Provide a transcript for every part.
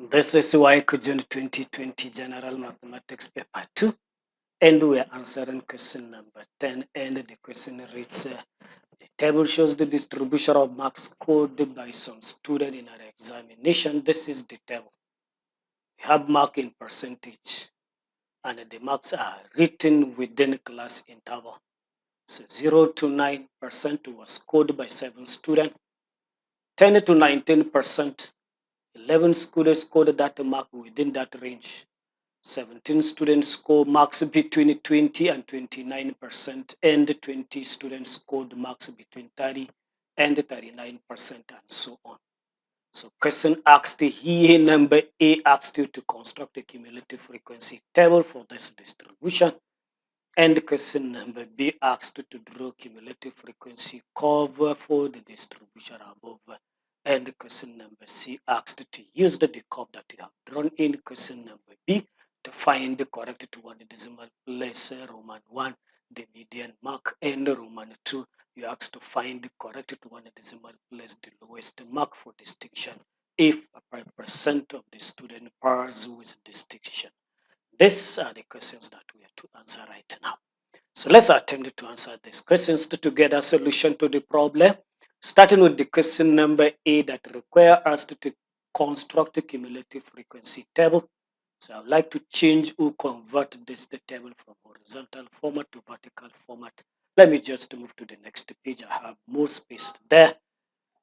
This is WAEC June 2020 General Mathematics Paper 2, and we are answering question number 10. And the question reads, the table shows the distribution of marks scored by some student in an examination. This is the table. We have mark in percentage, and the marks are written within class interval. So 0 to 9% was scored by 7 students, 10 to 19%. 11 students scored that mark within that range. 17 students score marks between 20 and 29%, and 20 students scored marks between 30 and 39%, and so on. So question asked here, number A asked you to construct a cumulative frequency table for this distribution. And question number B asked you to draw cumulative frequency curve for the distribution above. And question number C asked to use the curve that you have drawn in question number B to find the correct to one decimal place, Roman 1, the median mark, and Roman 2, you asked to find the correct to one decimal place, the lowest mark for distinction, if 5% of the student pairs with distinction. These are the questions that we have to answer right now. So let's attempt to answer these questions together. Solution to the problem, starting with the question number A that require us to construct a cumulative frequency table. So I would like to change or convert this table from horizontal format to vertical format. Let me just move to the next page. I have more space there.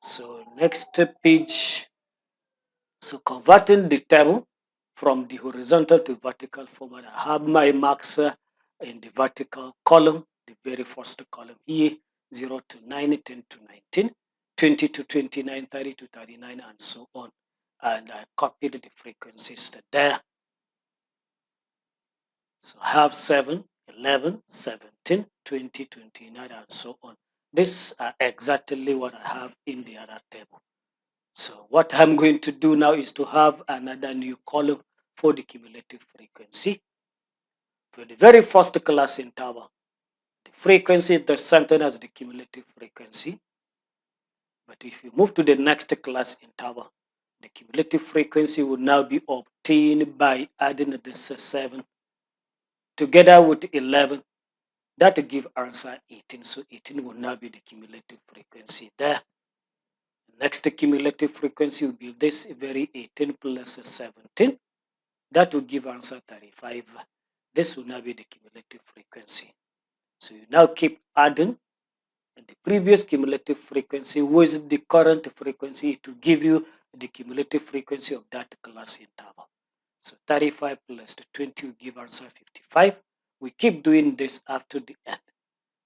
So next page. So converting the table from the horizontal to vertical format, I have my marks in the vertical column, the very first column here, 0 to 9, 10 to 19, 20 to 29, 30 to 39, and so on. And I copied the frequencies there. So I have 7, 11, 17, 20, 29, and so on. These are exactly what I have in the other table. So what I'm going to do now is to have another new column for the cumulative frequency. For the very first class interval, the frequency is the same thing as the cumulative frequency. But if you move to the next class interval, the cumulative frequency will now be obtained by adding this 7 together with 11. That will give answer 18. So 18 will now be the cumulative frequency there. Next cumulative frequency will be this very 18 plus 17. That will give answer 35. This will now be the cumulative frequency. So you now keep adding the previous cumulative frequency with the current frequency to give you the cumulative frequency of that class interval. So 35 plus 20 will give answer 55. We keep doing this after the end.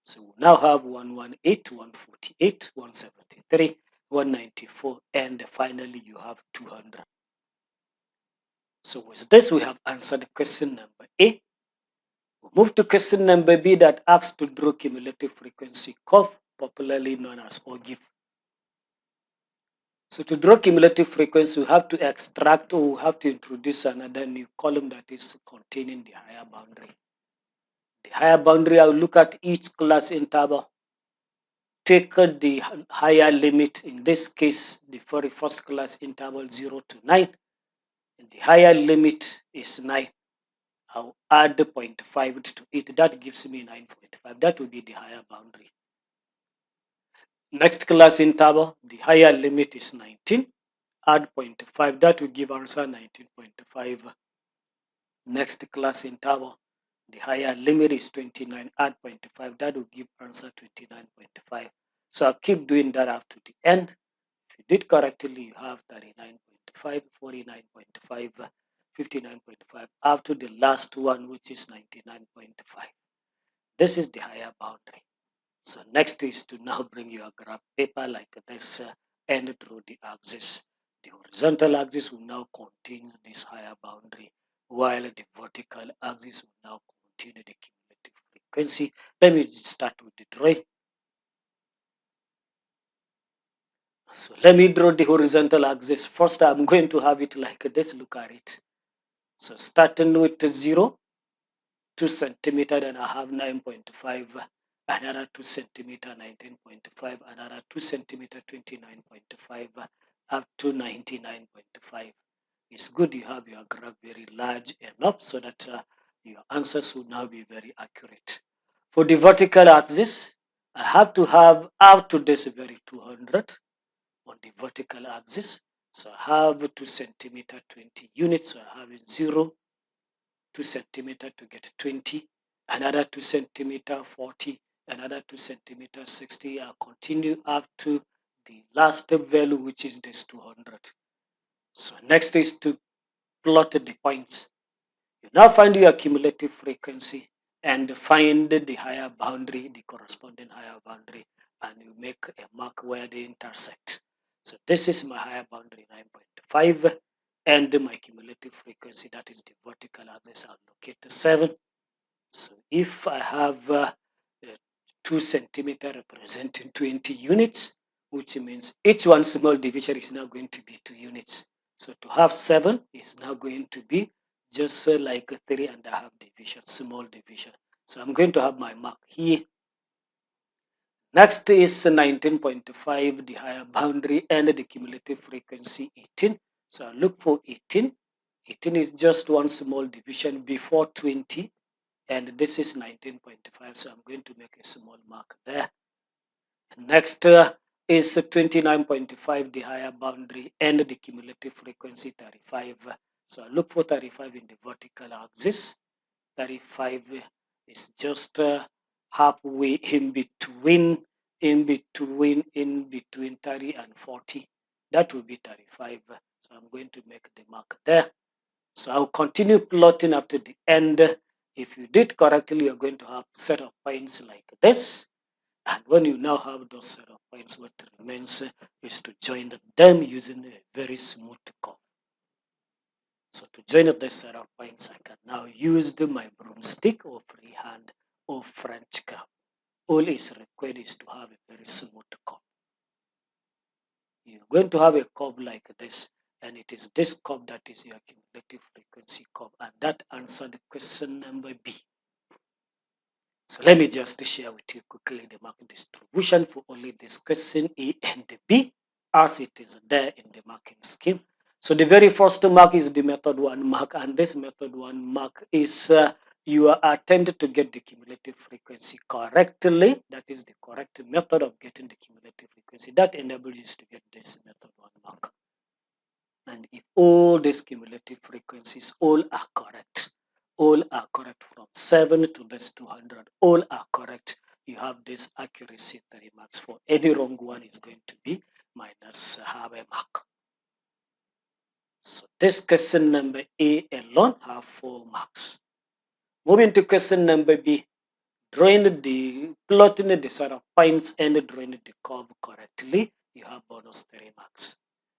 So we now have 118, 148, 173, 194, and finally you have 200. So with this, we have answered question number A. We move to question number B that asks to draw cumulative frequency curve, popularly known as OGIF. So to draw cumulative frequency, we have to extract or we have to introduce another new column that is containing the higher boundary. The higher boundary, I will look at each class interval, take the higher limit, in this case, the very first class interval 0 to 9, and the higher limit is 9. I'll add 0.5 to it. That gives me 9.5. That will be the higher boundary. Next class interval, the higher limit is 19. Add 0.5. That will give answer 19.5. Next class interval, the higher limit is 29. Add 0.5. That will give answer 29.5. So I'll keep doing that up to the end. If you did correctly, you have 39.5, 49.5, 59.5 up to the last one, which is 99.5. This is the higher boundary. So next is to now bring your graph paper like this and draw the axis. The horizontal axis will now contain this higher boundary, while the vertical axis will now contain the cumulative frequency. Let me start with the drawing. So let me draw the horizontal axis. First, I'm going to have it like this. Look at it. So starting with 0, 2 centimeter, then I have 9.5, another 2 centimeter, 19.5, another 2 centimeter, 29.5, up to 99.5. it's good you have your graph very large enough so that your answers will now be very accurate. For the vertical axis, I have to have up to this very 200 on the vertical axis. So I have 2 centimeter 20 units. So I have 0, 2 centimeter to get 20, another 2 centimeter 40, another 2 centimeter 60. I'll continue up to the last value, which is this 200. So next is to plot the points. You now find your cumulative frequency and find the higher boundary, the corresponding higher boundary, and you make a mark where they intersect. So this is my higher boundary 9.5 and my cumulative frequency, that is the vertical axis, I'll locate 7. So if I have 2 centimeter representing 20 units, which means each one small division is now going to be 2 units. So to have 7 is now going to be just like a 3.5 division, small division. So I'm going to have my mark here. Next is 19.5, the higher boundary, and the cumulative frequency 18. So I look for 18. 18 is just one small division before 20, and this is 19.5. So I'm going to make a small mark there. Next is 29.5, the higher boundary, and the cumulative frequency 35. So I look for 35 in the vertical axis. 35 is just halfway in between 30 and 40. That will be 35. So I'm going to make the mark there. So I'll continue plotting up to the end. If you did correctly, you're going to have set of points like this. And when you now have those set of points, what remains is to join them using a very smooth curve. So to join up the set of points, I can now use my broomstick or freehand or French curve. All is required is to have a very smooth curve. You're going to have a curve like this, and it is this curve that is your cumulative frequency curve, and that answered question number B. So let me just share with you quickly the mark distribution for only this question A and B as it is there in the marking scheme. So the very first mark is the method 1 mark, and this method 1 mark is you attempt to get the cumulative frequency correctly. That is the correct method of getting the cumulative frequency. That enables you to get this method 1 mark. And if all these cumulative frequencies all are correct from 7 to this 200, all are correct, you have this accuracy 3 marks. For any wrong one is going to be minus half a mark. So this question number A alone have 4 marks. Moving to question number B, plotting the set of points and drawing the curve correctly, you have bonus 3 marks.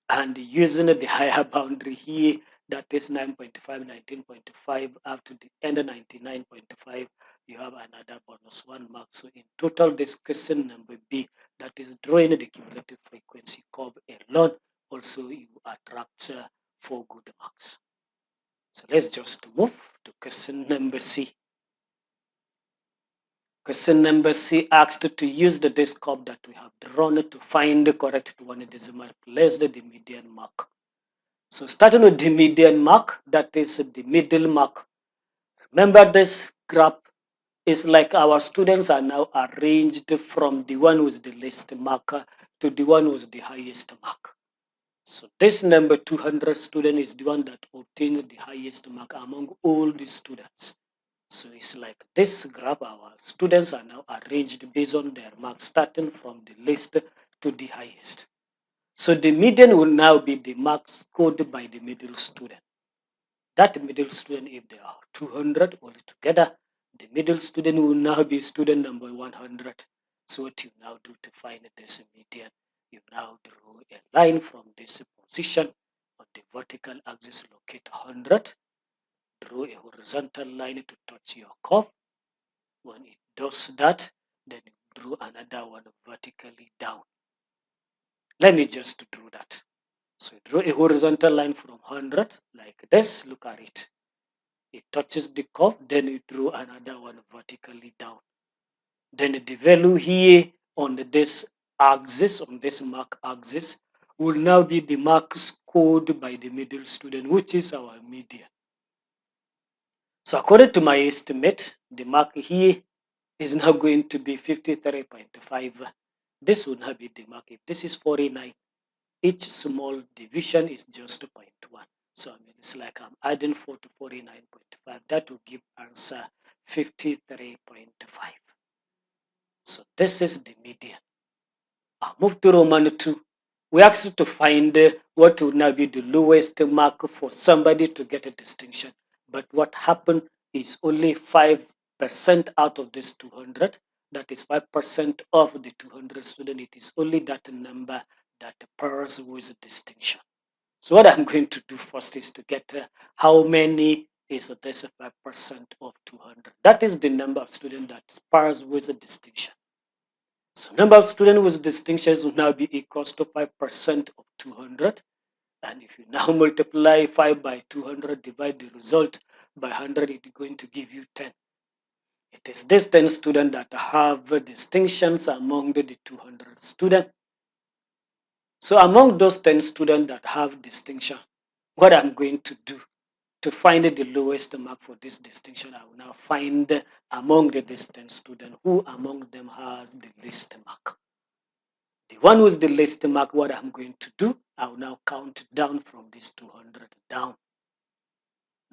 And using the higher boundary here, that is 9.5, 19.5 up to the end of 99.5, you have another bonus 1 mark. So in total, this question number B, that is drawing the cumulative frequency curve alone, also you attract 4 good marks. So let's just move to question number C. Question number C asked to use the disk curve that we have drawn to find the correct one decimal place the median mark. So starting with the median mark, that is the middle mark. Remember, this graph is like our students are now arranged from the one with the least mark to the one with the highest mark. So this number 200 student is the one that obtains the highest mark among all the students. So it's like this graph, our students are now arranged based on their marks starting from the least to the highest. So the median will now be the marks scored by the middle student. That middle student, if there are 200 altogether, the middle student will now be student number 100. So what you now do to find this median, you now draw a line from this position on the vertical axis, locate 100, draw a horizontal line to touch your curve. When it does that, then you draw another one vertically down. Let me just draw that. So you draw a horizontal line from 100 like this. Look at it. It touches the curve, then you draw another one vertically down. Then the value here on this axis, on this mark axis, will now be the mark scored by the middle student, which is our median. So according to my estimate, the mark here is now going to be 53.5. This would not be the mark. If this is 49, each small division is just 0.1. So I mean, it's like I'm adding 4 to 49.5. That will give answer 53.5. So this is the median. I'll move to Roman 2. We asked you to find what would now be the lowest mark for somebody to get a distinction. But what happened is only 5% out of this 200. That is 5% of the 200 students. It is only that number that pairs with a distinction. So what I'm going to do first is to get how many is this 5% of 200. That is the number of students that pairs with a distinction. So number of students with distinctions will now be equals to 5% of 200. And if you now multiply 5 by 200, divide the result by 100, it's going to give you 10. It is these 10 students that have distinctions among the 200 students. So among those 10 students that have distinction, what I'm going to do to find the lowest mark for this distinction, I will now find among these 10 students who among them has the least mark. The one with the least mark, what I'm going to do, I will now count down from this 200 down.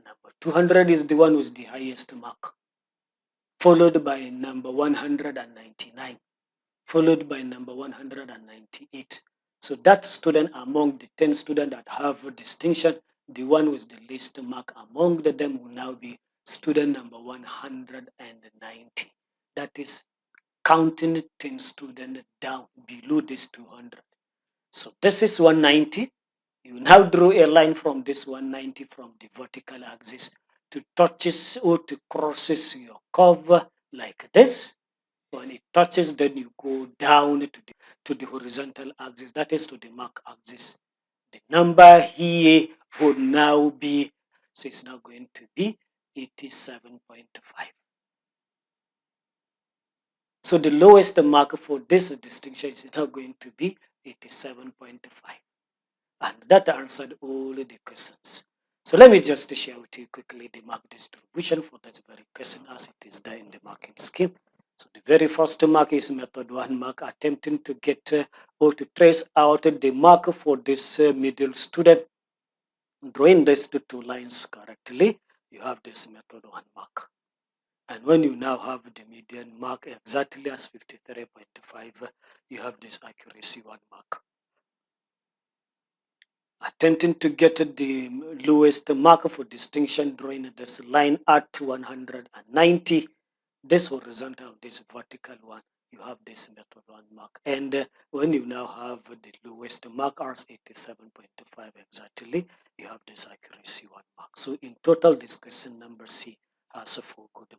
Number 200 is the one with the highest mark, followed by number 199, followed by number 198. So that student among the 10 students that have a distinction, the one with the least mark among them will now be student number 190. That is counting 10 students down below this 200. So this is 190. You now draw a line from this 190 from the vertical axis to touches or to crosses your curve like this. When it touches, then you go down to the horizontal axis, that is to the mark axis. The number here would now be, so it's now going to be 87.5. So the lowest mark for this distinction is now going to be 87.5. And that answered all the questions. So let me just share with you quickly the mark distribution for that very question as it is there in the marking scheme. So the very first mark is method 1 mark, attempting to get or to trace out the mark for this middle student. Drawing these two lines correctly, you have this method 1 mark. And when you now have the median mark exactly as 53.5, you have this accuracy 1 mark. Attempting to get the lowest mark for distinction, drawing this line at 190, this horizontal, this vertical one, you have this method 1 mark. And when you now have the lowest mark as 87.5 exactly, you have this accuracy 1 mark. So in total, this question number C has 4 good